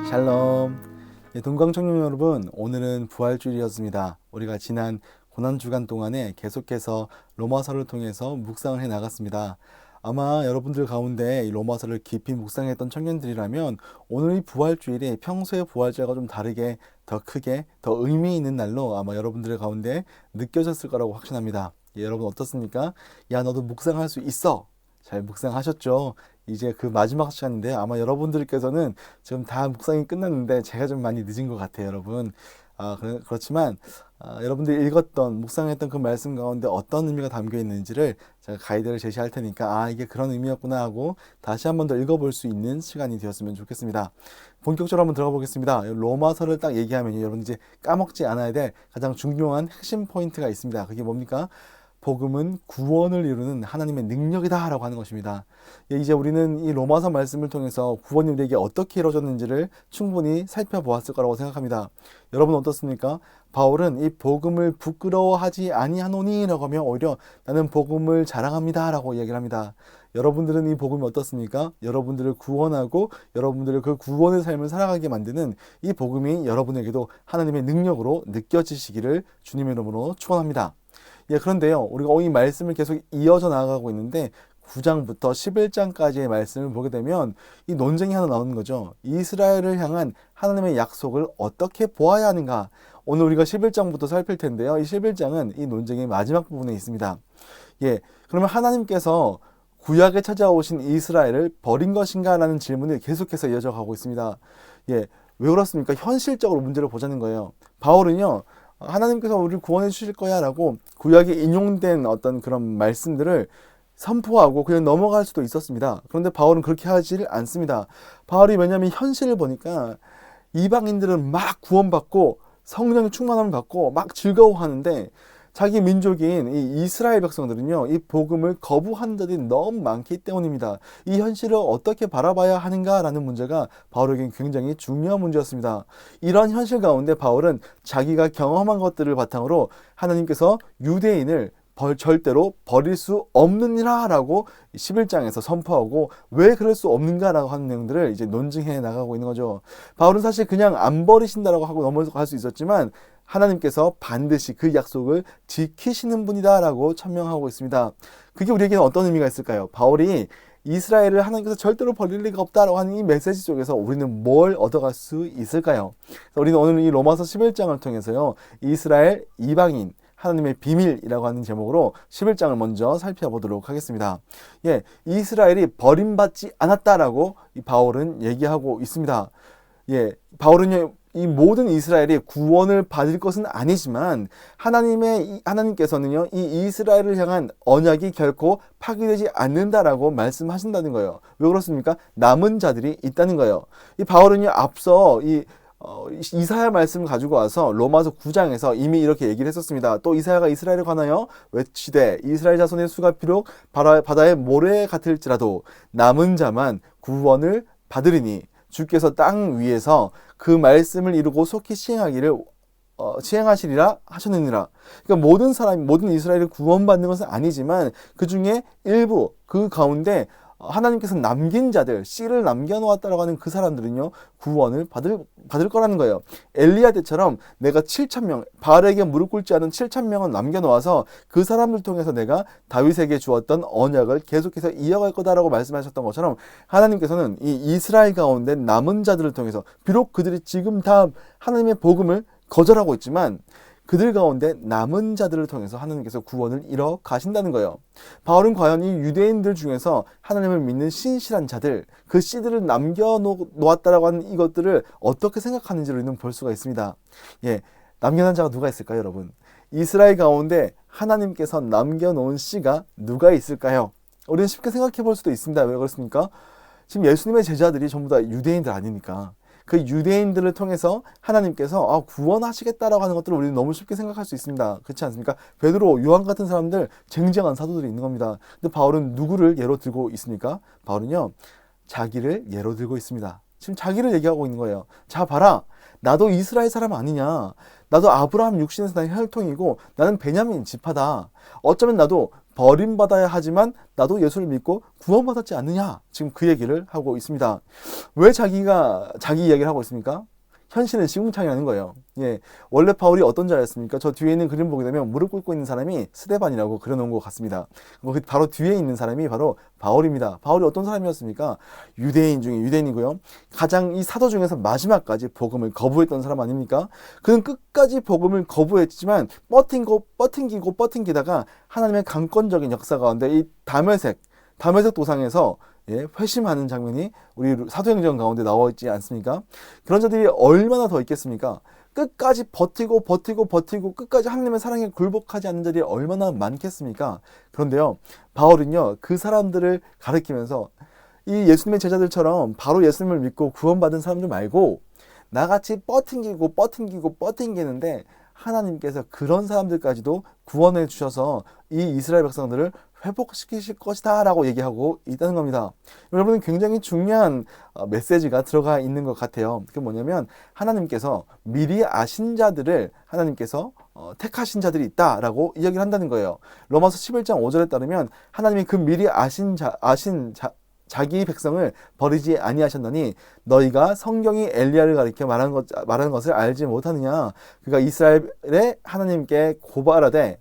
샬롬. 동광청년 여러분, 오늘은 부활주일이었습니다. 우리가 지난 고난주간 동안에 계속해서 로마서를 통해서 묵상을 해 나갔습니다. 아마 여러분들 가운데 이 로마서를 깊이 묵상했던 청년들이라면 오늘 이 부활주일이 평소의 부활절과 좀 다르게 더 크게 더 의미 있는 날로 아마 여러분들 가운데 느껴졌을 거라고 확신합니다. 여러분 어떻습니까? 야, 너도 묵상할 수 있어. 잘 묵상하셨죠? 이제 그 마지막 시간인데 아마 여러분들께서는 지금 다 묵상이 끝났는데 제가 좀 많이 늦은 것 같아요, 여러분. 그렇지만 여러분들이 읽었던 묵상했던 그 말씀 가운데 어떤 의미가 담겨 있는지를 제가 가이드를 제시할 테니까 이게 그런 의미였구나 하고 다시 한번 더 읽어볼 수 있는 시간이 되었으면 좋겠습니다. 본격적으로 한번 들어가 보겠습니다. 로마서를 딱 얘기하면 여러분 이제 까먹지 않아야 될 가장 중요한 핵심 포인트가 있습니다. 그게 뭡니까? 복음은 구원을 이루는 하나님의 능력이다 라고 하는 것입니다. 이제 우리는 이 로마서 말씀을 통해서 구원이 우리에게 어떻게 이루어졌는지를 충분히 살펴보았을 거라고 생각합니다. 여러분 어떻습니까? 바울은 이 복음을 부끄러워하지 아니하노니 라고 하면 오히려 나는 복음을 자랑합니다 라고 이야기를 합니다. 여러분들은 이 복음이 어떻습니까? 여러분들을 구원하고 여러분들을 그 구원의 삶을 살아가게 만드는 이 복음이 여러분에게도 하나님의 능력으로 느껴지시기를 주님의 이름으로 축원합니다. 그런데요, 우리가 이 말씀을 계속 이어져 나가고 있는데 9장부터 11장까지의 말씀을 보게 되면 이 논쟁이 하나 나오는 거죠. 이스라엘을 향한 하나님의 약속을 어떻게 보아야 하는가? 오늘 우리가 11장부터 살필 텐데요. 이 11장은 이 논쟁의 마지막 부분에 있습니다. 그러면 하나님께서 구약에 찾아오신 이스라엘을 버린 것인가? 라는 질문이 계속해서 이어져 가고 있습니다. 왜 그렇습니까? 현실적으로 문제를 보자는 거예요. 바울은요, 하나님께서 우리를 구원해 주실 거야 라고 구약에 인용된 어떤 그런 말씀들을 선포하고 그냥 넘어갈 수도 있었습니다. 그런데 바울은 그렇게 하지 않습니다. 바울이 왜냐하면 현실을 보니까 이방인들은 막 구원받고 성령의 충만함을 받고 막 즐거워하는데 자기 민족인 이 이스라엘 백성들은요, 이 복음을 거부하는 자들이 너무 많기 때문입니다. 이 현실을 어떻게 바라봐야 하는가라는 문제가 바울에겐 굉장히 중요한 문제였습니다. 이런 현실 가운데 바울은 자기가 경험한 것들을 바탕으로 하나님께서 유대인을 절대로 버릴 수 없느니라 라고 11장에서 선포하고 왜 그럴 수 없는가 라고 하는 내용들을 이제 논증해 나가고 있는 거죠. 바울은 사실 그냥 안 버리신다라고 하고 넘어갈 수 있었지만 하나님께서 반드시 그 약속을 지키시는 분이다 라고 천명하고 있습니다. 그게 우리에게는 어떤 의미가 있을까요? 바울이 이스라엘을 하나님께서 절대로 버릴 리가 없다라고 하는 이 메시지 속에서 우리는 뭘 얻어갈 수 있을까요? 우리는 오늘 이 로마서 11장을 통해서요, 이스라엘 이방인 하나님의 비밀이라고 하는 제목으로 11장을 먼저 살펴보도록 하겠습니다. 이스라엘이 버림받지 않았다라고 이 바울은 얘기하고 있습니다. 바울은요, 이 모든 이스라엘이 구원을 받을 것은 아니지만 하나님께서는요, 이 이스라엘을 향한 언약이 결코 파기되지 않는다라고 말씀하신다는 거예요. 왜 그렇습니까? 남은 자들이 있다는 거예요. 이 바울은요, 앞서 이사야 말씀을 가지고 와서 로마서 9장에서 이미 이렇게 얘기를 했었습니다. 또 이사야가 이스라엘에 관하여 외치되 이스라엘 자손의 수가 비록 바다의 모래 같을지라도 남은 자만 구원을 받으리니 주께서 땅 위에서 그 말씀을 이루고 속히 시행하시리라 하셨느니라. 그러니까 모든 이스라엘이 구원받는 것은 아니지만 그 중에 일부 그 가운데 하나님께서 남긴 자들, 씨를 남겨놓았다라고 하는 그 사람들은요, 구원을 받을 거라는 거예요. 엘리야 때처럼 내가 7,000명, 바알에게 무릎 꿇지 않은 7,000명을 남겨놓아서 그 사람들 통해서 내가 다윗에게 주었던 언약을 계속해서 이어갈 거다라고 말씀하셨던 것처럼 하나님께서는 이 이스라엘 가운데 남은 자들을 통해서 비록 그들이 지금 다 하나님의 복음을 거절하고 있지만 그들 가운데 남은 자들을 통해서 하나님께서 구원을 이뤄 가신다는 거예요. 바울은 과연 이 유대인들 중에서 하나님을 믿는 신실한 자들, 그 씨들을 남겨놓았다라고 하는 이것들을 어떻게 생각하는지를 우리는 볼 수가 있습니다. 남겨놓은 자가 누가 있을까요, 여러분? 이스라엘 가운데 하나님께서 남겨놓은 씨가 누가 있을까요? 우리는 쉽게 생각해 볼 수도 있습니다. 왜 그렇습니까? 지금 예수님의 제자들이 전부 다 유대인들 아닙니까? 그 유대인들을 통해서 하나님께서 구원하시겠다라고 하는 것들을 우리는 너무 쉽게 생각할 수 있습니다. 그렇지 않습니까? 베드로, 요한 같은 사람들, 쟁쟁한 사도들이 있는 겁니다. 근데 바울은 누구를 예로 들고 있습니까? 바울은요, 자기를 예로 들고 있습니다. 지금 자기를 얘기하고 있는 거예요. 자, 봐라. 나도 이스라엘 사람 아니냐? 나도 아브라함 육신에서 난 혈통이고 나는 베냐민 지파다. 어쩌면 나도 버림받아야 하지만 나도 예수를 믿고 구원받았지 않느냐, 지금 그 얘기를 하고 있습니다. 왜 자기가 자기 이야기를 하고 있습니까? 현실은 시궁창이라는 거예요. 예, 원래 바울이 어떤 자였습니까? 저 뒤에 있는 그림 보게 되면 무릎 꿇고 있는 사람이 스데반이라고 그려놓은 것 같습니다. 바로 뒤에 있는 사람이 바로 바울입니다. 바울이 어떤 사람이었습니까? 유대인 중에 유대인이고요. 가장 이 사도 중에서 마지막까지 복음을 거부했던 사람 아닙니까? 그는 끝까지 복음을 거부했지만 버팅기다가 하나님의 강권적인 역사 가운데 이 다메섹 도상에서 회심하는 장면이 우리 사도행전 가운데 나와 있지 않습니까? 그런 자들이 얼마나 더 있겠습니까? 끝까지 버티고 끝까지 하나님의 사랑에 굴복하지 않는 자들이 얼마나 많겠습니까? 그런데요, 바울은요, 그 사람들을 가리키면서 이 예수님의 제자들처럼 바로 예수님을 믿고 구원받은 사람들 말고 나같이 버팅기는데 하나님께서 그런 사람들까지도 구원해 주셔서 이 이스라엘 백성들을 회복시키실 것이다 라고 얘기하고 있다는 겁니다. 여러분, 굉장히 중요한 메시지가 들어가 있는 것 같아요. 그게 뭐냐면 하나님께서 미리 아신 자들을 하나님께서 택하신 자들이 있다라고 이야기를 한다는 거예요. 로마서 11장 5절에 따르면 하나님이 그 미리 자기 백성을 버리지 아니하셨나니 너희가 성경이 엘리야를 가리켜 말하는 것을 알지 못하느냐. 그가 이스라엘의 하나님께 고발하되,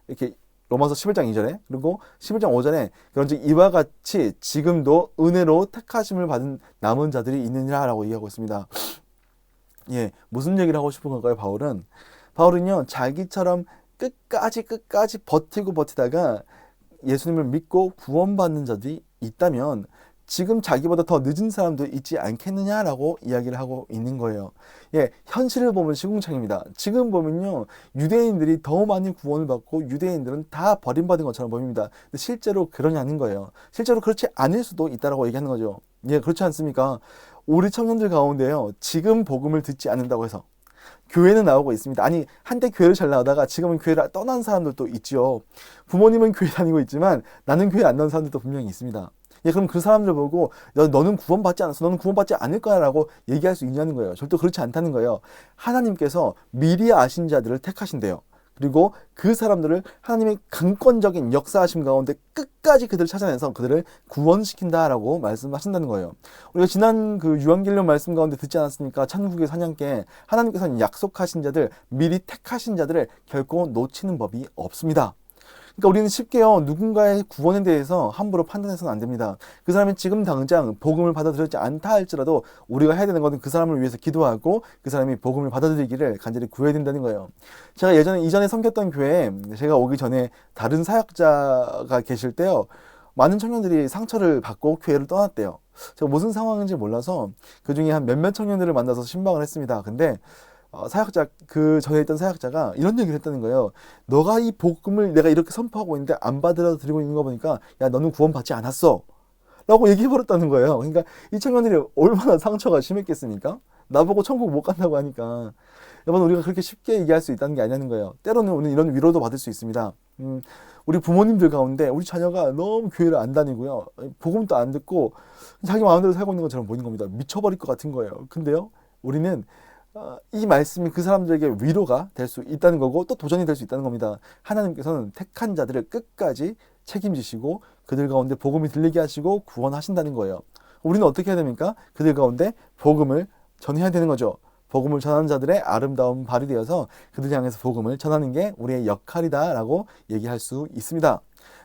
이렇게 로마서 11장 2절에, 그리고 11장 5절에 그런즉 이와 같이 지금도 은혜로 택하심을 받은 남은 자들이 있느니라 라고 얘기하고 있습니다. 예, 무슨 얘기를 하고 싶은 걸까요? 바울은요, 자기처럼 끝까지 버티다가 예수님을 믿고 구원받는 자들이 있다면 지금 자기보다 더 늦은 사람도 있지 않겠느냐라고 이야기를 하고 있는 거예요. 예, 현실을 보면 시궁창입니다. 지금 보면요, 유대인들이 더 많이 구원을 받고 유대인들은 다 버림받은 것처럼 보입니다. 근데 실제로 그러냐는 거예요. 실제로 그렇지 않을 수도 있다라고 얘기하는 거죠. 예, 그렇지 않습니까? 우리 청년들 가운데요, 지금 복음을 듣지 않는다고 해서 교회는 나오고 있습니다. 아니, 한때 교회를 잘 나오다가 지금은 교회를 떠난 사람들도 있죠. 부모님은 교회 다니고 있지만 나는 교회 안 나온 사람들도 분명히 있습니다. 예, 그럼 그 사람들 보고 너는 구원받지 않았어, 너는 구원받지 않을 거야 라고 얘기할 수 있냐는 거예요. 절대 그렇지 않다는 거예요. 하나님께서 미리 아신 자들을 택하신대요. 그리고 그 사람들을 하나님의 강권적인 역사하심 가운데 끝까지 그들을 찾아내서 그들을 구원시킨다라고 말씀하신다는 거예요. 우리가 지난 그 유한겔리온 말씀 가운데 듣지 않았습니까? 천국의 사냥개, 하나님께서는 약속하신 자들, 미리 택하신 자들을 결코 놓치는 법이 없습니다. 그러니까 우리는 쉽게요, 누군가의 구원에 대해서 함부로 판단해서는 안 됩니다. 그 사람이 지금 당장 복음을 받아들였지 않다 할지라도 우리가 해야 되는 것은 그 사람을 위해서 기도하고 그 사람이 복음을 받아들이기를 간절히 구해야 된다는 거예요. 제가 이전에 섬겼던 교회에 제가 오기 전에 다른 사역자가 계실 때요, 많은 청년들이 상처를 받고 교회를 떠났대요. 제가 무슨 상황인지 몰라서 그 중에 한 몇몇 청년들을 만나서 신방을 했습니다. 근데 그 전에 있던 사역자가 이런 얘기를 했다는 거예요. 너가 이 복음을 내가 이렇게 선포하고 있는데 안 받아들이고 있는 거 보니까 야, 너는 구원받지 않았어 라고 얘기해버렸다는 거예요. 그러니까 이 청년들이 얼마나 상처가 심했겠습니까? 나보고 천국 못 간다고 하니까. 여러분, 우리가 그렇게 쉽게 얘기할 수 있다는 게 아니라는 거예요. 때로는 우리는 이런 위로도 받을 수 있습니다. 우리 부모님들 가운데 우리 자녀가 너무 교회를 안 다니고요, 복음도 안 듣고 자기 마음대로 살고 있는 것처럼 보이는 겁니다. 미쳐버릴 것 같은 거예요. 근데요, 우리는 이 말씀이 그 사람들에게 위로가 될 수 있다는 거고 또 도전이 될 수 있다는 겁니다. 하나님께서는 택한 자들을 끝까지 책임지시고 그들 가운데 복음이 들리게 하시고 구원하신다는 거예요. 우리는 어떻게 해야 됩니까? 그들 가운데 복음을 전해야 되는 거죠. 복음을 전하는 자들의 아름다운 발이 되어서 그들 향해서 복음을 전하는 게 우리의 역할이다라고 얘기할 수 있습니다.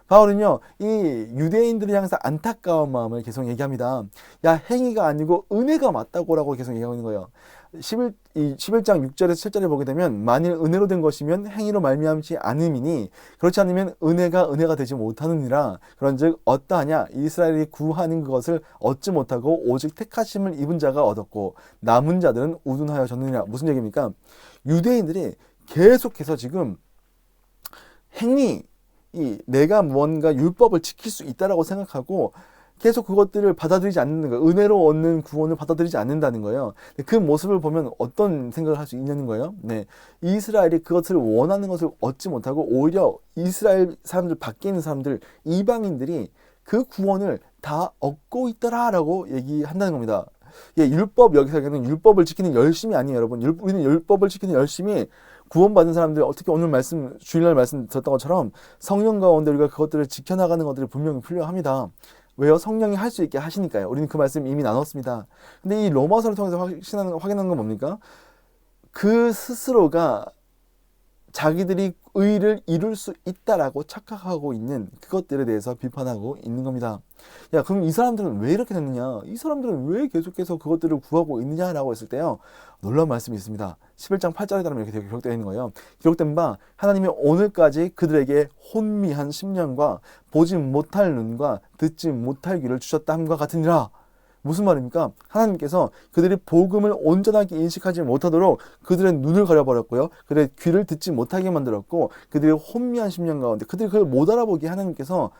바울은요, 이 유대인들을 향해서 안타까운 마음을 계속 얘기합니다. 야, 행위가 아니고 은혜가 맞다고라고 계속 얘기하고 있는 거예요. 11장 6절에서 7절에 보게 되면 만일 은혜로 된 것이면 행위로 말미암지 않음이니 그렇지 않으면 은혜가 되지 못하느니라. 그런즉 어떠하냐, 이스라엘이 구하는 그것을 얻지 못하고 오직 택하심을 입은 자가 얻었고 남은 자들은 우둔하여 졌느니라. 무슨 얘기입니까? 유대인들이 계속해서 지금 내가 무언가 율법을 지킬 수 있다라고 생각하고 계속 그것들을 받아들이지 않는 거예요. 은혜로 얻는 구원을 받아들이지 않는다는 거예요. 그 모습을 보면 어떤 생각을 할 수 있냐는 거예요. 네, 이스라엘이 그것을 원하는 것을 얻지 못하고 오히려 이스라엘 사람들 밖에 있는 사람들, 이방인들이 그 구원을 다 얻고 있더라라고 얘기한다는 겁니다. 예, 율법, 여기서 얘기하는 율법을 지키는 열심이 아니에요, 여러분. 우리는 율법을 지키는 열심이 구원받은 사람들, 어떻게 오늘 주일날 말씀 들었던 것처럼 성령 가운데 우리가 그것들을 지켜나가는 것들이 분명히 필요합니다. 왜요? 성령이 할 수 있게 하시니까요. 우리는 그 말씀 이미 나눴습니다. 근데 이 로마서를 통해서 확인하는 건 뭡니까? 그 스스로가 자기들이 의를 이룰 수 있다라고 착각하고 있는 그것들에 대해서 비판하고 있는 겁니다. 야, 그럼 이 사람들은 왜 이렇게 됐느냐? 이 사람들은 왜 계속해서 그것들을 구하고 있느냐라고 했을 때요, 놀라운 말씀이 있습니다. 11장 8절에 따르면 이렇게 기록되어 있는 거예요. 기록된 바 하나님이 오늘까지 그들에게 혼미한 심령과 보지 못할 눈과 듣지 못할 귀를 주셨다 함과 같으니라. 무슨 말입니까? 하나님께서 그들이 복음을 온전하게 인식하지 못하도록 그들의 눈을 가려버렸고요, 그들의 귀를 듣지 못하게 만들었고, 그들의 혼미한 심령 가운데 그들이 그걸 못 알아보게 하나님께서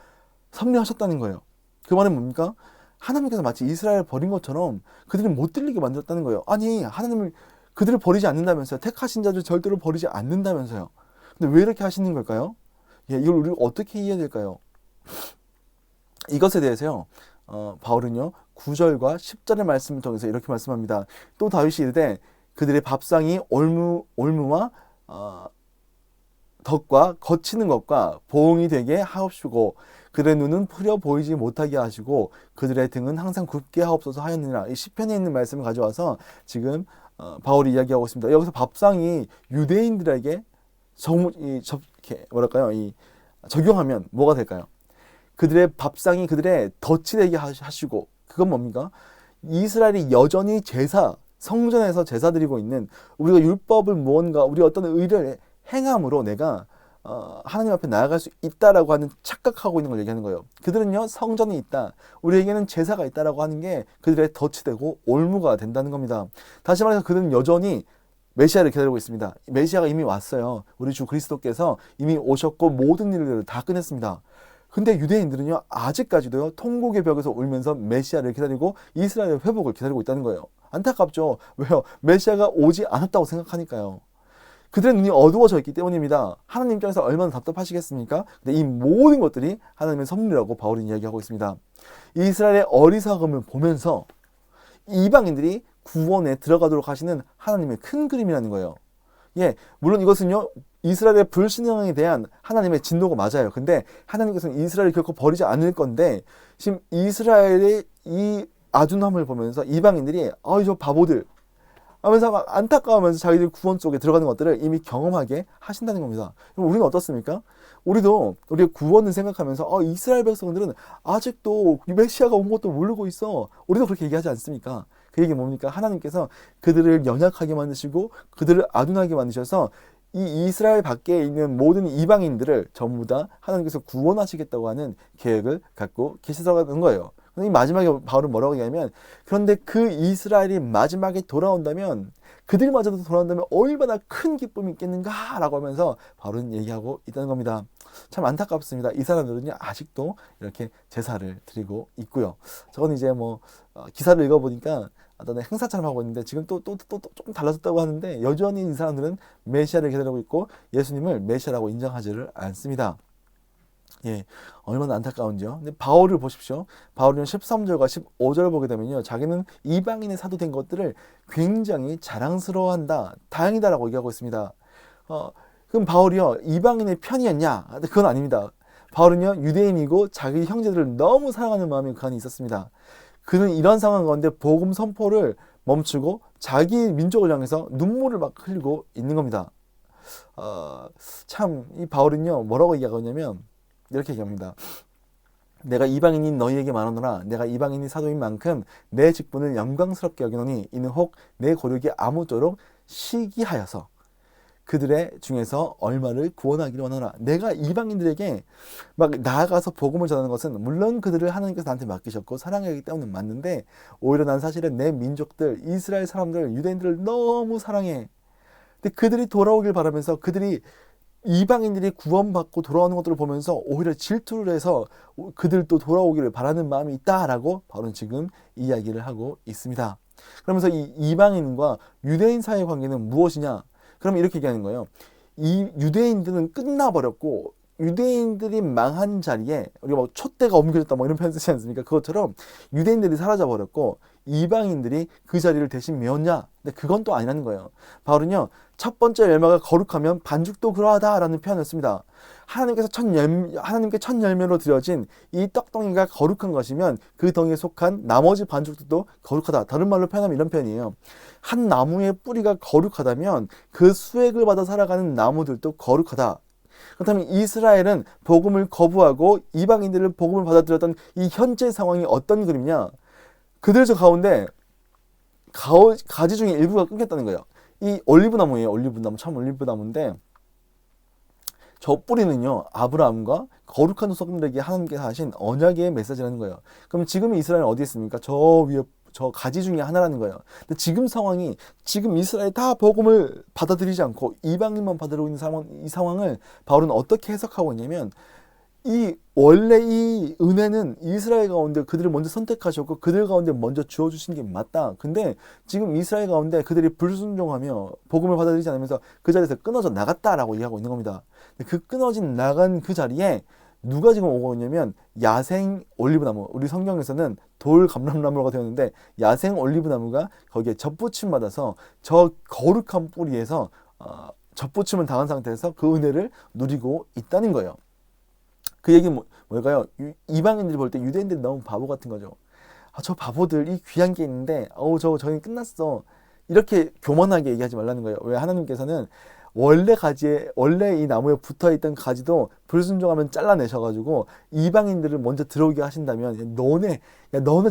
섭리하셨다는 거예요. 그 말은 뭡니까? 하나님께서 마치 이스라엘을 버린 것처럼 그들이 못 들리게 만들었다는 거예요. 아니, 하나님을 그들을 버리지 않는다면서요. 택하신 자들 절대로 버리지 않는다면서요. 근데 왜 이렇게 하시는 걸까요? 예, 이걸 우리가 어떻게 이해해야 될까요? 이것에 대해서요, 바울은요 9절과 10절의 말씀을 통해서 이렇게 말씀합니다. 또 다윗이 이르되 그들의 밥상이 올무와 덕과 거치는 것과 보응이 되게 하옵시고 그들의 눈은 풀려 보이지 못하게 하시고 그들의 등은 항상 굽게 하옵소서 하였느니라. 이 시편에 있는 말씀을 가져와서 지금 바울이 이야기하고 있습니다. 여기서 밥상이 유대인들에게 적용하면 뭐가 될까요? 그들의 밥상이 그들의 덫이 되게 하시고, 그건 뭡니까? 이스라엘이 여전히 성전에서 제사 드리고 있는, 우리가 율법을 우리 어떤 의를 행함으로 내가 하나님 앞에 나아갈 수 있다라고 하는 착각하고 있는 걸 얘기하는 거예요. 그들은요, 성전이 있다, 우리에게는 제사가 있다라고 하는 게 그들의 덫이 되고 올무가 된다는 겁니다. 다시 말해서 그들은 여전히 메시아를 기다리고 있습니다. 메시아가 이미 왔어요. 우리 주 그리스도께서 이미 오셨고 모든 일을 다 끝냈습니다. 근데 유대인들은요, 아직까지도요, 통곡의 벽에서 울면서 메시아를 기다리고 이스라엘의 회복을 기다리고 있다는 거예요. 안타깝죠? 왜요? 메시아가 오지 않았다고 생각하니까요. 그들의 눈이 어두워져 있기 때문입니다. 하나님 입장에서 얼마나 답답하시겠습니까? 근데 이 모든 것들이 하나님의 섭리라고 바울은 이야기하고 있습니다. 이스라엘의 어리석음을 보면서 이방인들이 구원에 들어가도록 하시는 하나님의 큰 그림이라는 거예요. 예, 물론 이것은요, 이스라엘의 불신앙에 대한 하나님의 진노가 맞아요. 근데 하나님께서는 이스라엘을 결코 버리지 않을 건데, 지금 이스라엘의 이 아둔함을 보면서 이방인들이 저 바보들 하면서 막 안타까워하면서 자기들 구원 속에 들어가는 것들을 이미 경험하게 하신다는 겁니다. 그럼 우리는 어떻습니까? 우리가 구원을 생각하면서 이스라엘 백성들은 아직도 메시아가 온 것도 모르고 있어, 우리도 그렇게 얘기하지 않습니까? 그 얘기 뭡니까? 하나님께서 그들을 연약하게 만드시고 그들을 아둔하게 만드셔서 이 이스라엘 밖에 있는 모든 이방인들을 전부 다 하나님께서 구원하시겠다고 하는 계획을 갖고 계시다는 거예요. 이 마지막에 바울은 뭐라고 얘기하면, 그런데 그 이스라엘이 마지막에 돌아온다면, 그들마저도 돌아온다면 얼마나 큰 기쁨이 있겠는가 라고 하면서 바울은 얘기하고 있다는 겁니다. 참 안타깝습니다. 이 사람들은요, 아직도 이렇게 제사를 드리고 있고요. 저건 이제 기사를 읽어보니까 어떤 행사처럼 하고 있는데, 지금 또 조금 달라졌다고 하는데, 여전히 이 사람들은 메시아를 기다리고 있고 예수님을 메시아라고 인정하지를 않습니다. 예, 얼마나 안타까운지요. 근데 바울을 보십시오. 바울은 13절과 15절을 보게 되면요, 자기는 이방인의 사도 된 것들을 굉장히 자랑스러워한다, 다행이다라고 얘기하고 있습니다. 그럼 바울이요, 이방인의 편이었냐? 그건 아닙니다. 바울은요, 유대인이고 자기 형제들을 너무 사랑하는 마음이 그 안에 있었습니다. 그는 이런 상황 가운데 복음 선포를 멈추고 자기 민족을 향해서 눈물을 막 흘리고 있는 겁니다. 참 이 바울은요, 뭐라고 얘기하냐면 이렇게 얘기합니다. 내가 이방인인 너희에게 말하노라. 내가 이방인이 사도인 만큼 내 직분을 영광스럽게 여기노니 이는 혹 내 고력이 아무쪼록 시기하여서 그들의 중에서 얼마를 구원하기를 원하노라. 내가 이방인들에게 막 나아가서 복음을 전하는 것은 물론 그들을 하나님께서 나한테 맡기셨고 사랑하기 때문에 맞는데, 오히려 난 사실은 내 민족들, 이스라엘 사람들, 유대인들을 너무 사랑해. 근데 그들이 돌아오길 바라면서, 그들이 이방인들이 구원받고 돌아오는 것들을 보면서 오히려 질투를 해서 그들도 돌아오기를 바라는 마음이 있다라고 바울은 지금 이야기를 하고 있습니다. 그러면서 이 이방인과 유대인 사이의 관계는 무엇이냐? 그럼 이렇게 얘기하는 거예요. 이 유대인들은 끝나버렸고 유대인들이 망한 자리에 우리가 뭐 촛대가 옮겨졌다 뭐 이런 표현 쓰지 않습니까? 그것처럼 유대인들이 사라져 버렸고 이방인들이 그 자리를 대신 메웠냐? 근데 그건 또 아니라는 거예요. 바울은요, 첫 번째 열매가 거룩하면 반죽도 그러하다라는 표현을 씁니다. 하나님께 첫 열매로 드려진 이 떡덩이가 거룩한 것이면 그 덩이에 속한 나머지 반죽들도 거룩하다. 다른 말로 표현하면 이런 표현이에요. 한 나무의 뿌리가 거룩하다면 그 수액을 받아 살아가는 나무들도 거룩하다. 그렇다면 이스라엘은 복음을 거부하고 이방인들을 복음을 받아들였던 이 현재 상황이 어떤 그림이냐? 그들 저 가운데 가지 중에 일부가 끊겼다는 거예요. 이 올리브나무예요. 올리브나무, 참 올리브나무인데 저 뿌리는요, 아브라함과 거룩한 후손들에게 하나님께서 하신 언약의 메시지라는 거예요. 그럼 지금 이스라엘은 어디 있습니까? 저 위에 저 가지 중에 하나라는 거예요. 근데 지금 상황이, 지금 이스라엘 다 복음을 받아들이지 않고 이방인만 받아들이고 있는 이 상황을 바울은 어떻게 해석하고 있냐면, 원래 이 은혜는 이스라엘 가운데 그들을 먼저 선택하셨고 그들 가운데 먼저 주어주신 게 맞다. 근데 지금 이스라엘 가운데 그들이 불순종하며 복음을 받아들이지 않으면서 그 자리에서 끊어져 나갔다라고 얘기하고 있는 겁니다. 그 끊어진 나간 그 자리에 누가 지금 오고 있냐면 야생 올리브나무, 우리 성경에서는 돌 감람나무가 되었는데 야생 올리브나무가 거기에 젖붙임 받아서 저 거룩한 뿌리에서 젖붙임을 당한 상태에서 그 은혜를 누리고 있다는 거예요. 그 얘기는 뭘까요? 이방인들이 볼 때 유대인들이 너무 바보 같은 거죠. 저 바보들, 이 귀한 게 있는데 저희 끝났어. 이렇게 교만하게 얘기하지 말라는 거예요. 왜? 하나님께서는 원래 이 나무에 붙어있던 가지도 불순종하면 잘라내셔가지고 이방인들을 먼저 들어오게 하신다면 너네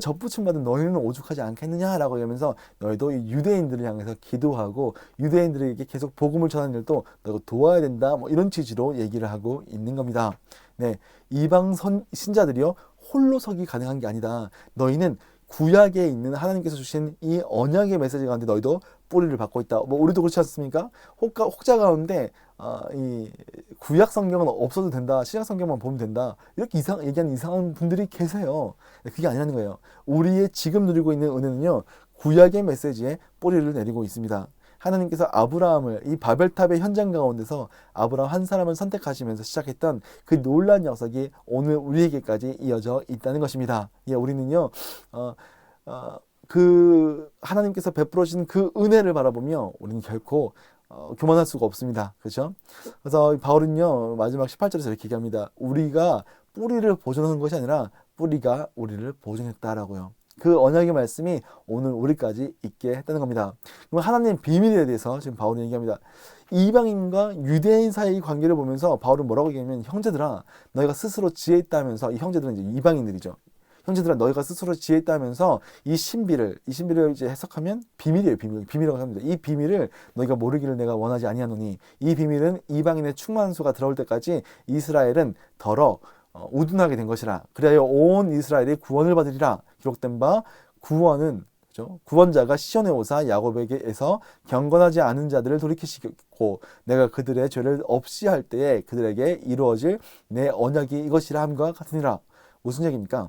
젖붙임 받은 너희는 오죽하지 않겠느냐라고 하면서 너희도 이 유대인들을 향해서 기도하고 유대인들에게 계속 복음을 전하는 일도 너희가 도와야 된다, 뭐 이런 취지로 얘기를 하고 있는 겁니다. 네, 이방 신자들이요, 홀로서기 가능한 게 아니다. 너희는 구약에 있는 하나님께서 주신 이 언약의 메시지 가운데 너희도 뿌리를 받고 있다. 뭐 우리도 그렇지 않습니까? 혹자 가운데 이 구약 성경은 없어도 된다, 신약 성경만 보면 된다, 이렇게 얘기하는 이상한 분들이 계세요. 그게 아니라는 거예요. 우리의 지금 누리고 있는 은혜는요, 구약의 메시지에 뿌리를 내리고 있습니다. 하나님께서 아브라함을 이 바벨탑의 현장 가운데서 아브라함 한 사람을 선택하시면서 시작했던 그 놀라운 역사가 오늘 우리에게까지 이어져 있다는 것입니다. 예, 우리는요, 그 하나님께서 베풀어 주신 그 은혜를 바라보며 우리는 결코 교만할 수가 없습니다. 그렇죠? 그래서 바울은요, 마지막 18절에서 이렇게 얘기합니다. 우리가 뿌리를 보존하는 것이 아니라 뿌리가 우리를 보존했다라고요. 그 언약의 말씀이 오늘 우리까지 있게 했다는 겁니다. 그럼 하나님의 비밀에 대해서 지금 바울은 얘기합니다. 이방인과 유대인 사이의 관계를 보면서 바울은 뭐라고 얘기하면, 형제들아, 너희가 스스로 지혜 있다 하면서, 이 형제들은 이제 이방인들이죠. 형제들아, 너희가 스스로 지혜 있다 하면서 이 신비를 이제 해석하면 비밀이에요. 비밀이라고 합니다. 이 비밀을 너희가 모르기를 내가 원하지 아니하노니, 이 비밀은 이방인의 충만수가 들어올 때까지 이스라엘은 덜어 우둔하게 된 것이라. 그래야 온 이스라엘이 구원을 받으리라. 기록된 바 구원은, 그렇죠? 구원자가 시온의 오사 야곱에게서 경건하지 않은 자들을 돌이키시고 내가 그들의 죄를 없이 할 때에 그들에게 이루어질 내 언약이 이것이라 함과 같으니라. 무슨 얘기입니까?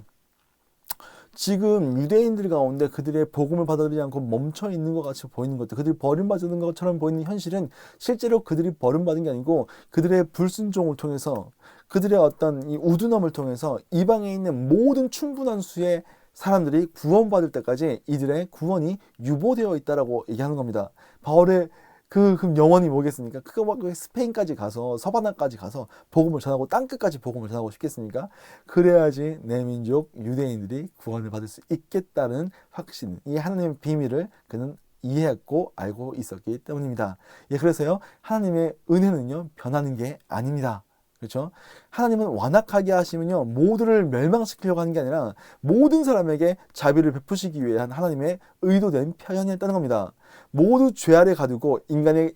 지금 유대인들 가운데 그들의 복음을 받아들이지 않고 멈춰 있는 것 같이 보이는 것들, 그들이 버림받는 것처럼 보이는 현실은 실제로 그들이 버림받은 게 아니고 그들의 불순종을 통해서, 그들의 어떤 이 우둔함을 통해서 이방에 있는 모든 충분한 수의 사람들이 구원받을 때까지 이들의 구원이 유보되어 있다라고 얘기하는 겁니다. 바울의 그 영원이 뭐겠습니까? 그거 막 스페인까지 가서 서바나까지 가서 복음을 전하고 땅끝까지 복음을 전하고 싶겠습니까? 그래야지 내 민족 유대인들이 구원을 받을 수 있겠다는 확신, 이 하나님의 비밀을 그는 이해했고 알고 있었기 때문입니다. 예, 그래서요, 하나님의 은혜는요, 변하는 게 아닙니다. 그렇죠? 하나님은 완악하게 하시면요, 모두를 멸망시키려고 하는 게 아니라 모든 사람에게 자비를 베푸시기 위한 하나님의 의도된 표현이었다는 겁니다. 모두 죄 아래 가두고 이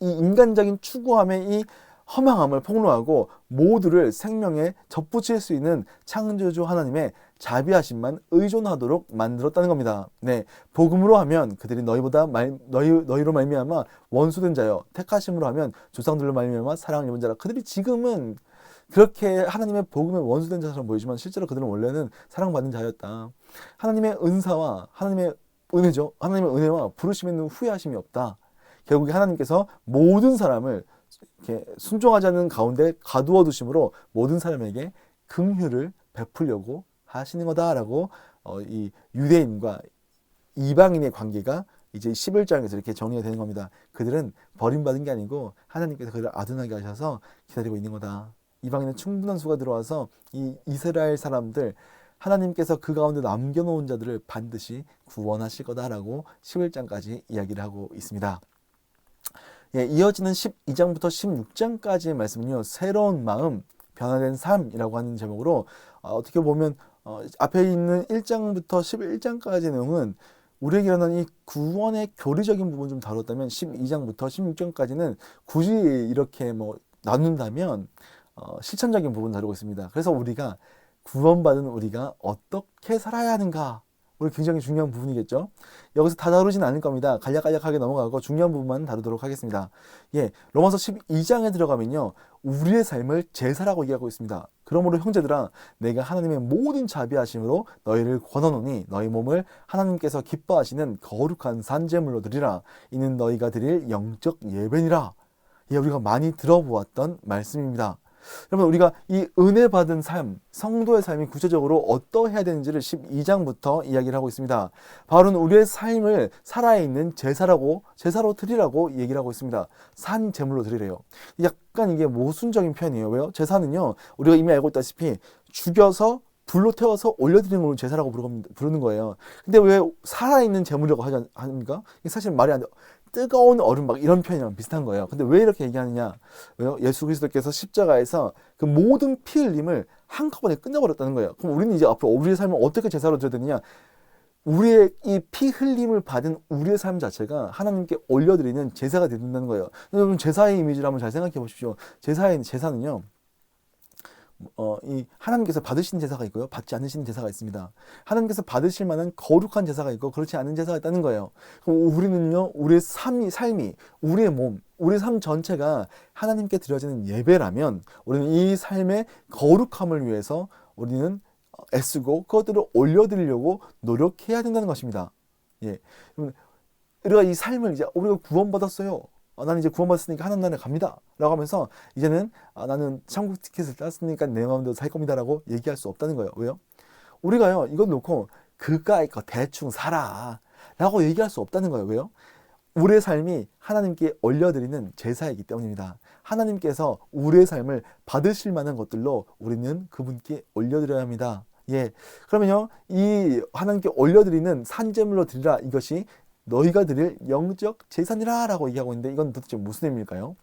인간적인 추구함의 이 허망함을 폭로하고 모두를 생명에 접붙일 수 있는 창조주 하나님의 자비하심만 의존하도록 만들었다는 겁니다. 네, 복음으로 하면 그들이 너희로 말미암아 원수된 자여, 택하심으로 하면 조상들로 말미암아 사랑을 입은 자라. 그들이 지금은 그렇게 하나님의 복음에 원수된 자처럼 보이지만 실제로 그들은 원래는 사랑받는 자였다. 하나님의 은사와 하나님의 은혜죠. 하나님의 은혜와 부르심에는 후회하심이 없다. 결국에 하나님께서 모든 사람을 이렇게 순종하지 않는 가운데 가두어 두심으로 모든 사람에게 긍휼을 베풀려고 하시는 거다라고 이 유대인과 이방인의 관계가 이제 11장에서 이렇게 정리가 되는 겁니다. 그들은 버림받은 게 아니고 하나님께서 그들을 아둔하게 하셔서 기다리고 있는 거다. 이방인은 충분한 수가 들어와서 이 이스라엘 사람들 하나님께서 그 가운데 남겨놓은 자들을 반드시 구원하실 거다라고 11장까지 이야기를 하고 있습니다. 예, 이어지는 12장부터 16장까지의 말씀은요, 새로운 마음, 변화된 삶이라고 하는 제목으로 어떻게 보면 앞에 있는 1장부터 11장까지의 내용은 우리에게 일어난 이 구원의 교리적인 부분 좀 다뤘다면 12장부터 16장까지는 굳이 이렇게 뭐 나눈다면 실천적인 부분 다루고 있습니다. 그래서 우리가 구원받은 우리가 어떻게 살아야 하는가, 우리 굉장히 중요한 부분이겠죠. 여기서 다 다루진 않을 겁니다. 간략간략하게 넘어가고 중요한 부분만 다루도록 하겠습니다. 예, 로마서 12장에 들어가면요, 우리의 삶을 제사라고 얘기하고 있습니다. 그러므로 형제들아, 내가 하나님의 모든 자비하심으로 너희를 권하노니 너희 몸을 하나님께서 기뻐하시는 거룩한 산제물로 드리라. 이는 너희가 드릴 영적 예배니라. 예, 우리가 많이 들어보았던 말씀입니다. 여러분, 우리가 이 은혜 받은 삶, 성도의 삶이 구체적으로 어떠해야 되는지를 12장부터 이야기를 하고 있습니다. 바울은 우리의 삶을 살아있는 제사로 드리라고 얘기를 하고 있습니다. 산 제물로 드리래요. 약간 이게 모순적인 표현이에요. 왜요? 제사는요, 우리가 이미 알고 있다시피 죽여서 불로 태워서 올려드리는 걸 제사라고 부르는 거예요. 근데 왜 살아있는 제물이라고 하지 않습니까? 이게 사실 말이 안 돼요. 뜨거운 얼음 막 이런 표현이랑 비슷한 거예요. 근데 왜 이렇게 얘기하느냐? 왜요? 예수 그리스도께서 십자가에서 그 모든 피 흘림을 한꺼번에 끝내버렸다는 거예요. 그럼 우리는 이제 앞으로 우리의 삶을 어떻게 제사로 드려야 되느냐? 우리의 이 피 흘림을 받은 우리의 삶 자체가 하나님께 올려드리는 제사가 된다는 거예요. 여러분, 제사의 이미지를 한번 잘 생각해 보십시오. 제사는요, 이 하나님께서 받으시는 제사가 있고요, 받지 않으시는 제사가 있습니다. 하나님께서 받으실 만한 거룩한 제사가 있고 그렇지 않은 제사가 있다는 거예요. 그럼 우리는요, 우리의 삶이 우리의 몸, 우리 삶 전체가 하나님께 드려지는 예배라면 우리는 이 삶의 거룩함을 위해서 우리는 애쓰고 그것들을 올려드리려고 노력해야 된다는 것입니다. 예, 우리가 이 삶을 이제 우리가 구원받았어요. 나는 이제 구원받았으니까 하나님 나라에 갑니다 라고 하면서 이제는 나는 천국 티켓을 땄으니까 내 마음대로 살 겁니다 라고 얘기할 수 없다는 거예요. 왜요? 우리가요, 이건 놓고 그까이 거 대충 살아 라고 얘기할 수 없다는 거예요. 왜요? 우리의 삶이 하나님께 올려드리는 제사이기 때문입니다. 하나님께서 우리의 삶을 받으실 만한 것들로 우리는 그분께 올려드려야 합니다. 예, 그러면요, 이 하나님께 올려드리는 산제물로 드리라, 이것이 너희가 드릴 영적 제산이라 라고 얘기하고 있는데, 이건 도대체 무슨 의미일까요?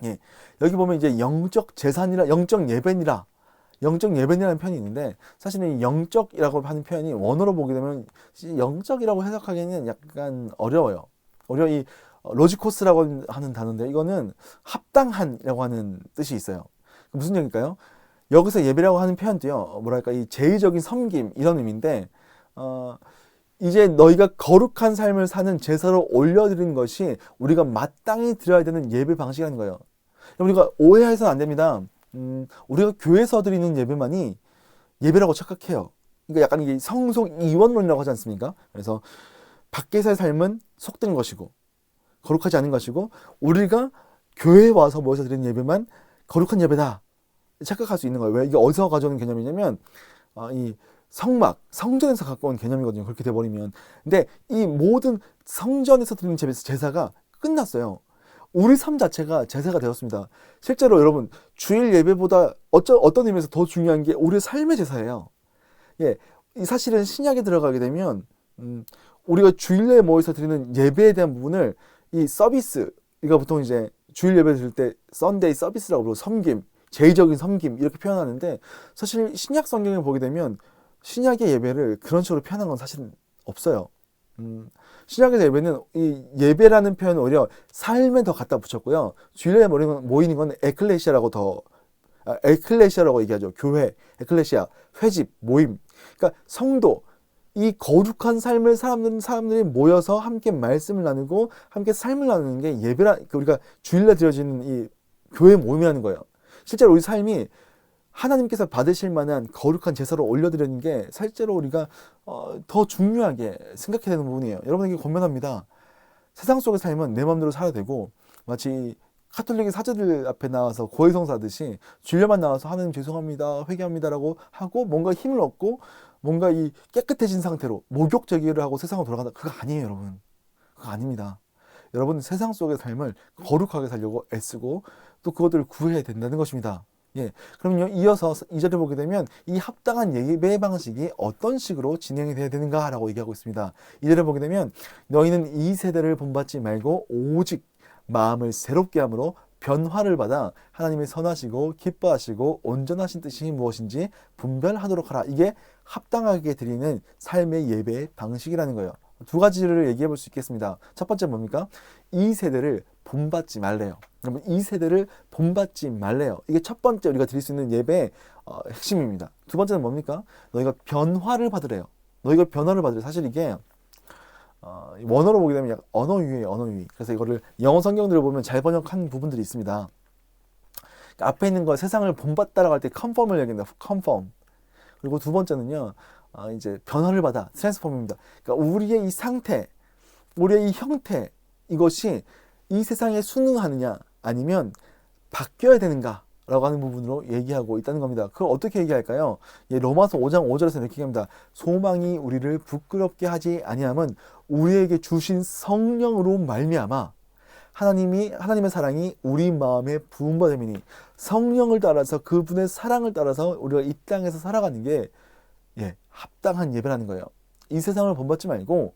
예, 여기 보면 이제 영적 제산이라, 영적 예배니라, 영적 예배니라는 표현이 있는데, 사실은 이 영적이라고 하는 표현이 원어로 보게 되면 영적이라고 해석하기에는 약간 어려워요. 이 로지코스라고 하는 단어인데, 이거는 합당한이라고 하는 뜻이 있어요. 무슨 얘기일까요? 여기서 예배라고 하는 표현도요, 뭐랄까, 이 제의적인 섬김, 이런 의미인데, 이제 너희가 거룩한 삶을 사는 제사로 올려드리는 것이 우리가 마땅히 드려야 되는 예배 방식이라는 거예요. 우리가 오해해서는 안 됩니다. 우리가 교회에서 드리는 예배만이 예배라고 착각해요. 그러니까 약간 이게 성속 이원론이라고 하지 않습니까? 그래서 밖에서의 삶은 속된 것이고 거룩하지 않은 것이고, 우리가 교회에 와서 모여서 드리는 예배만 거룩한 예배다 착각할 수 있는 거예요. 왜? 이게 어디서 가져오는 개념이냐면 이 성전에서 갖고 온 개념이거든요. 그렇게 돼버리면. 근데 이 모든 성전에서 드리는 제사가 끝났어요. 우리 삶 자체가 제사가 되었습니다. 실제로 여러분, 주일 예배보다 어떤 의미에서 더 중요한 게 우리의 삶의 제사예요. 예, 사실은 신약에 들어가게 되면 우리가 주일에 모여서 드리는 예배에 대한 부분을 이 서비스, 이거 보통 이제 주일 예배 드릴 때 썬데이 서비스라고 부르고 섬김, 제의적인 섬김 이렇게 표현하는데, 사실 신약 성경을 보게 되면 신약의 예배를 그런 식으로 표현한 건 사실은 없어요. 신약의 예배는 이 예배라는 표현을 오히려 삶에 더 갖다 붙였고요. 주일에 모이는 건 에클레시아라고 얘기하죠. 교회, 에클레시아, 회집, 모임. 그러니까 성도, 이 거룩한 삶을 사람들이 모여서 함께 말씀을 나누고 함께 삶을 나누는 게 우리가 주일날 드려지는 이 교회 모임이라는 거예요. 실제로 우리 삶이 하나님께서 받으실 만한 거룩한 제사로 올려드리는 게 실제로 우리가 더 중요하게 생각해야 되는 부분이에요. 여러분에게 권면합니다. 세상 속의 삶은 내 마음대로 살아야 되고, 마치 카톨릭의 사제들 앞에 나와서 고해성사 하듯이 주일만 나와서 하나님 죄송합니다, 회개합니다라고 하고 뭔가 힘을 얻고 뭔가 이 깨끗해진 상태로 목욕 제기를 하고 세상으로 돌아간다. 그거 아니에요, 여러분. 그거 아닙니다. 여러분 세상 속의 삶을 거룩하게 살려고 애쓰고 또 그것들을 구해야 된다는 것입니다. 예, 그럼요. 이어서 2절에 보게 되면 이 합당한 예배 방식이 어떤 식으로 진행이 돼야 되는가라고 얘기하고 있습니다. 2절에 보게 되면 너희는 이 세대를 본받지 말고 오직 마음을 새롭게 함으로 변화를 받아 하나님의 선하시고 기뻐하시고 온전하신 뜻이 무엇인지 분별하도록 하라. 이게 합당하게 드리는 삶의 예배 방식이라는 거예요. 두 가지를 얘기해 볼 수 있겠습니다. 첫 번째 뭡니까? 이 세대를 본받지 말래요. 여러분 이 세대를 본받지 말래요. 이게 첫 번째 우리가 드릴 수 있는 예배의 핵심입니다. 두 번째는 뭡니까? 너희가 변화를 받으래요. 너희가 변화를 받으래요. 사실 이게 원어로 보게 되면 언어유예요. 언어유희. 그래서 이거를 영어 성경들을 보면 잘 번역한 부분들이 있습니다. 그러니까 앞에 있는 거 세상을 본받다라고 할 때 conform을 얘기합니다. conform. 그리고 두 번째는요. 이제 변화를 받아 트랜스폼입니다. 그러니까 우리의 이 상태, 우리의 이 형태 이것이 이 세상에 순응하느냐 아니면 바뀌어야 되는가 라고 하는 부분으로 얘기하고 있다는 겁니다. 그걸 어떻게 얘기할까요? 예, 로마서 5장 5절에서 이렇게 얘기합니다. 소망이 우리를 부끄럽게 하지 아니함은 우리에게 주신 성령으로 말미암아 하나님의 사랑이 우리 마음에 부음바 됨이니 성령을 따라서 그분의 사랑을 따라서 우리가 이 땅에서 살아가는 게 합당한 예배라는 거예요. 이 세상을 본받지 말고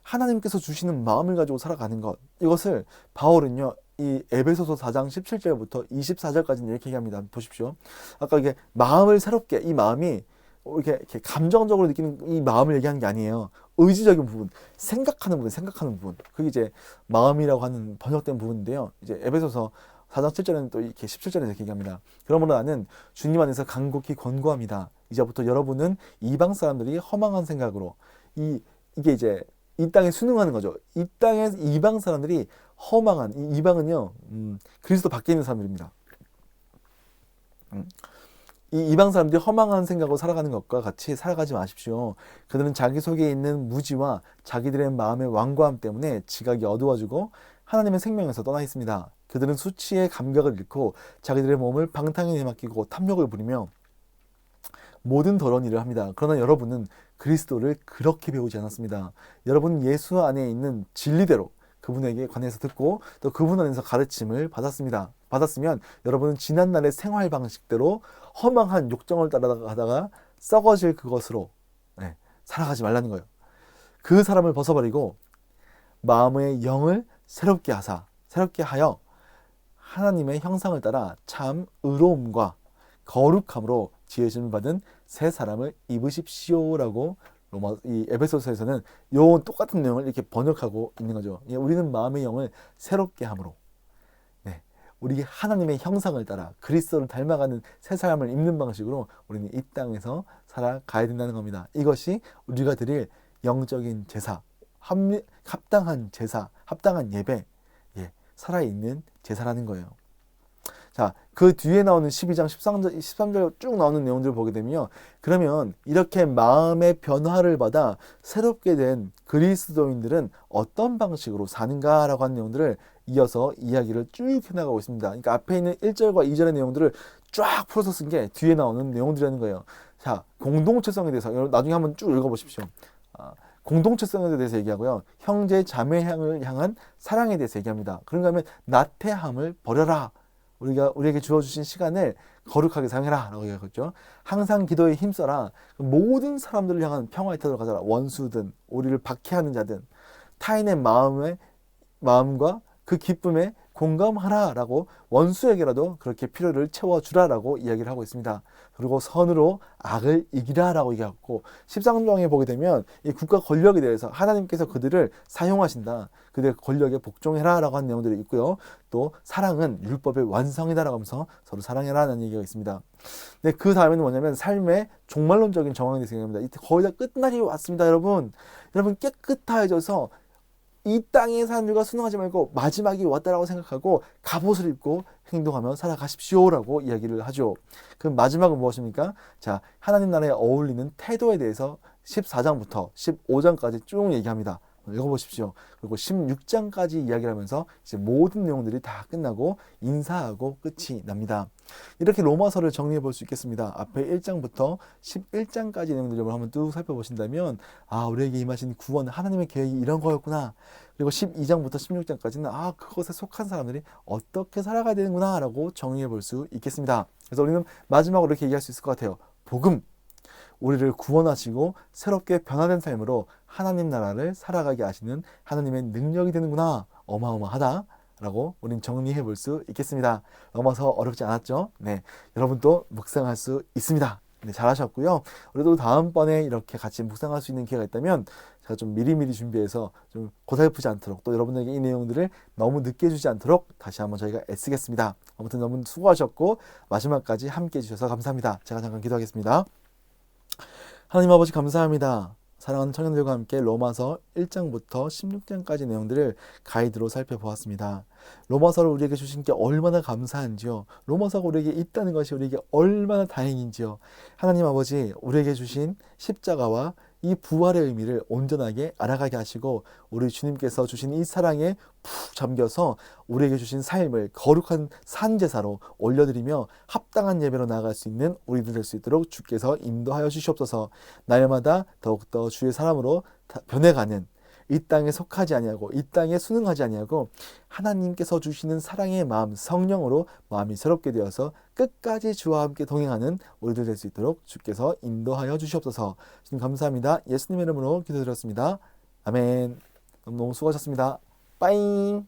하나님께서 주시는 마음을 가지고 살아가는 것. 이것을 바울은요. 이 에베소서 4장 17절부터 24절까지는 이렇게 얘기합니다. 보십시오. 아까 이게 마음을 새롭게 이 마음이 이렇게 감정적으로 느끼는 이 마음을 얘기하는 게 아니에요. 의지적인 부분, 생각하는 부분. 그게 이제 마음이라고 하는 번역된 부분인데요. 이제 에베소서 4장 7절에는 또 이렇게 17절에 이렇게 얘기합니다. 그러므로 나는 주님 안에서 간곡히 권고합니다. 이제부터 여러분은 이방 사람들이 허망한 생각으로 이게 이제 이 땅에 순응하는 거죠. 이 땅에 이방 사람들이 허망한 이 이방은요 그리스도 밖에 있는 사람들입니다. 이 이방 사람들이 허망한 생각으로 살아가는 것과 같이 살아가지 마십시오. 그들은 자기 속에 있는 무지와 자기들의 마음의 완고함 때문에 지각이 어두워지고 하나님의 생명에서 떠나 있습니다. 그들은 수치의 감각을 잃고 자기들의 몸을 방탕에 내맡기고 탐욕을 부리며 모든 더러운 일을 합니다. 그러나 여러분은 그리스도를 그렇게 배우지 않았습니다. 여러분은 예수 안에 있는 진리대로 그분에게 관해서 듣고 또 그분 안에서 가르침을 받았으면 여러분은 지난날의 생활 방식대로 허망한 욕정을 따라가다가 썩어질 그것으로 살아가지 말라는 거예요. 그 사람을 벗어버리고 마음의 영을 새롭게 하여 하나님의 형상을 따라 참 의로움과 거룩함으로 지으심을 받은 새 사람을 입으십시오라고 이 에베소서에서는 요 똑같은 내용을 이렇게 번역하고 있는 거죠. 우리는 마음의 영을 새롭게 함으로 우리 하나님의 형상을 따라 그리스도를 닮아가는 새 사람을 입는 방식으로 우리는 이 땅에서 살아가야 된다는 겁니다. 이것이 우리가 드릴 영적인 제사, 합당한 제사, 합당한 예배, 살아있는 제사라는 거예요. 자, 그 뒤에 나오는 12장 13절 쭉 나오는 내용들을 보게 되면 그러면 이렇게 마음의 변화를 받아 새롭게 된 그리스도인들은 어떤 방식으로 사는가라고 하는 내용들을 이어서 이야기를 쭉 해나가고 있습니다. 그러니까 앞에 있는 1절과 2절의 내용들을 쫙 풀어서 쓴 게 뒤에 나오는 내용들이라는 거예요. 자, 공동체성에 대해서 나중에 한번 쭉 읽어보십시오. 공동체성에 대해서 얘기하고요. 형제 자매를 향한 사랑에 대해서 얘기합니다. 그런가 하면 나태함을 버려라. 우리에게 주어주신 시간을 거룩하게 사용해라 라고 얘기하겠죠. 항상 기도에 힘써라. 모든 사람들을 향한 평화의 태도를 가져라. 원수든 우리를 박해하는 자든 타인의 마음과 그 기쁨에 공감하라 라고 원수에게라도 그렇게 필요를 채워주라 라고 이야기를 하고 있습니다. 그리고 선으로 악을 이기라 라고 얘기하고 13장에 보게 되면 이 국가 권력에 대해서 하나님께서 그들을 사용하신다. 그들의 권력에 복종해라 라고 하는 내용들이 있고요. 또 사랑은 율법의 완성이다 라고 하면서 서로 사랑해라 라는 얘기가 있습니다. 네, 그 다음에는 뭐냐면 삶의 종말론적인 정황에 대해서 얘기합니다. 거의 다 끝날이 왔습니다. 여러분 깨끗해져서 이 땅의 사람들과 순응하지 말고 마지막이 왔다라고 생각하고 갑옷을 입고 행동하며 살아가십시오라고 이야기를 하죠. 그 마지막은 무엇입니까? 자, 하나님 나라에 어울리는 태도에 대해서 14장부터 15장까지 쭉 얘기합니다. 읽어보십시오. 그리고 16장까지 이야기를 하면서 이제 모든 내용들이 다 끝나고 인사하고 끝이 납니다. 이렇게 로마서를 정리해 볼 수 있겠습니다. 앞에 1장부터 11장까지 내용들을 한번 쭉 살펴보신다면 우리에게 임하신 구원, 하나님의 계획이 이런 거였구나. 그리고 12장부터 16장까지는 그것에 속한 사람들이 어떻게 살아가야 되는구나 라고 정리해 볼 수 있겠습니다. 그래서 우리는 마지막으로 이렇게 얘기할 수 있을 것 같아요. 복음, 우리를 구원하시고 새롭게 변화된 삶으로 하나님 나라를 살아가게 하시는 하나님의 능력이 되는구나. 어마어마하다 라고 우린 정리해 볼 수 있겠습니다. 넘어서 어렵지 않았죠? 네, 여러분도 묵상할 수 있습니다. 네, 잘하셨고요. 우리도 다음번에 이렇게 같이 묵상할 수 있는 기회가 있다면 제가 좀 미리미리 준비해서 좀 고달프지 않도록, 또 여러분에게 이 내용들을 너무 늦게 주지 않도록 다시 한번 저희가 애쓰겠습니다. 아무튼 너무 수고하셨고 마지막까지 함께 해주셔서 감사합니다. 제가 잠깐 기도하겠습니다. 하나님 아버지 감사합니다. 사랑하는 청년들과 함께 로마서 1장부터 16장까지 내용들을 가이드로 살펴보았습니다. 로마서를 우리에게 주신 게 얼마나 감사한지요. 로마서가 우리에게 있다는 것이 우리에게 얼마나 다행인지요. 하나님 아버지, 우리에게 주신 십자가와 이 부활의 의미를 온전하게 알아가게 하시고 우리 주님께서 주신 이 사랑에 푹 잠겨서 우리에게 주신 삶을 거룩한 산제사로 올려드리며 합당한 예배로 나아갈 수 있는 우리들 될 수 있도록 주께서 인도하여 주시옵소서. 날마다 더욱더 주의 사람으로 변해가는, 이 땅에 속하지 아니하고 이 땅에 순응하지 아니하고 하나님께서 주시는 사랑의 마음, 성령으로 마음이 새롭게 되어서 끝까지 주와 함께 동행하는 우리들 될 수 있도록 주께서 인도하여 주시옵소서. 주님 감사합니다. 예수님의 이름으로 기도드렸습니다. 아멘. 너무 수고하셨습니다. 빠잉.